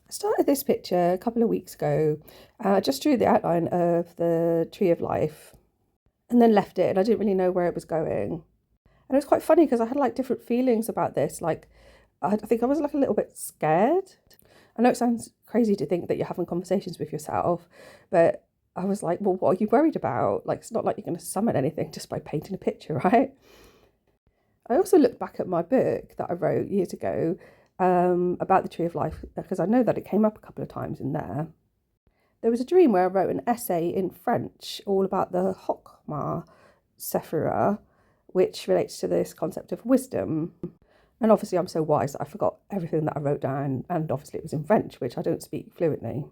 I started this picture a couple of weeks ago. I just drew the outline of the Tree of Life and then left it, and I didn't really know where it was going. And it was quite funny because I had like different feelings about this. Like, I think I was like a little bit scared. I know it sounds crazy to think that you're having conversations with yourself, but I was like, well, what are you worried about? Like, it's not like you're going to summon anything just by painting a picture, right? I also looked back at my book that I wrote years ago about the Tree of Life because I know that it came up a couple of times in there. There was a dream where I wrote an essay in French all about the Chokmah Sephira, which relates to this concept of wisdom. And obviously, I'm so wise that I forgot everything that I wrote down, and obviously, it was in French, which I don't speak fluently.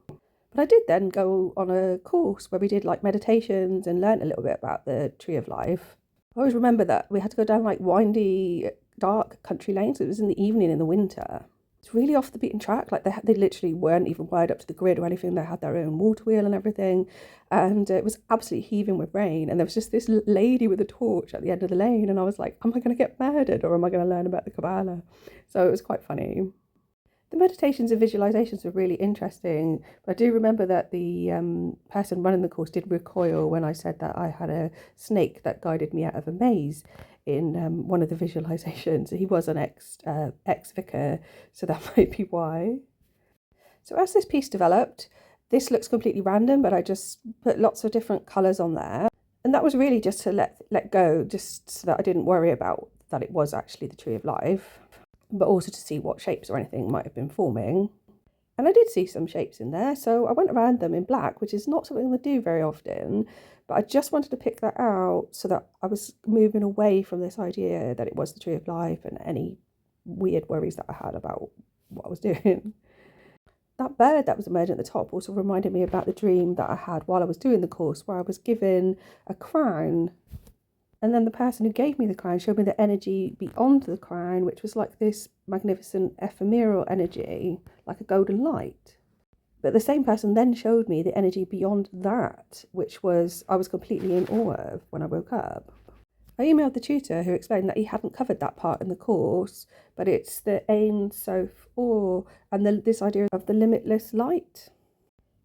But I did then go on a course where we did like meditations and learned a little bit about the Tree of Life. I always remember that we had to go down like windy, dark country lanes. It was in the evening in the winter. It's really off the beaten track. Like they literally weren't even wired up to the grid or anything. They had their own water wheel and everything. And it was absolutely heaving with rain. And there was just this lady with a torch at the end of the lane. And I was like, am I going to get murdered or am I going to learn about the Kabbalah? So it was quite funny. The meditations and visualizations were really interesting, but I do remember that the person running the course did recoil when I said that I had a snake that guided me out of a maze in one of the visualizations. He was an ex-vicar, so that might be why. So as this piece developed, this looks completely random, but I just put lots of different colours on there. And that was really just to let go, just so that I didn't worry about that it was actually the Tree of Life, but also to see what shapes or anything might have been forming. And I did see some shapes in there, so I went around them in black, which is not something I do very often, but I just wanted to pick that out so that I was moving away from this idea that it was the Tree of Life and any weird worries that I had about what I was doing. That bird that was emerging at the top also reminded me about the dream that I had while I was doing the course, where I was given a crown. And then the person who gave me the crown showed me the energy beyond the crown, which was like this magnificent ephemeral energy, like a golden light. But the same person then showed me the energy beyond that, which was I was completely in awe of when I woke up. I emailed the tutor who explained that he hadn't covered that part in the course, but it's the Ein Sof Or and this idea of the limitless light.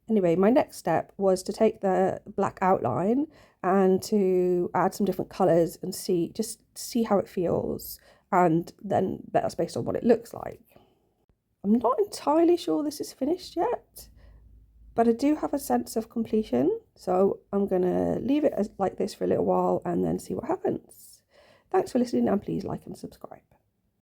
Anyway, my next step was to take the black outline and to add some different colours and see how it feels, and then that's based on what it looks like. I'm not entirely sure this is finished yet, but I do have a sense of completion, so I'm going to leave it like this for a little while and then see what happens. Thanks for listening, and please like and subscribe.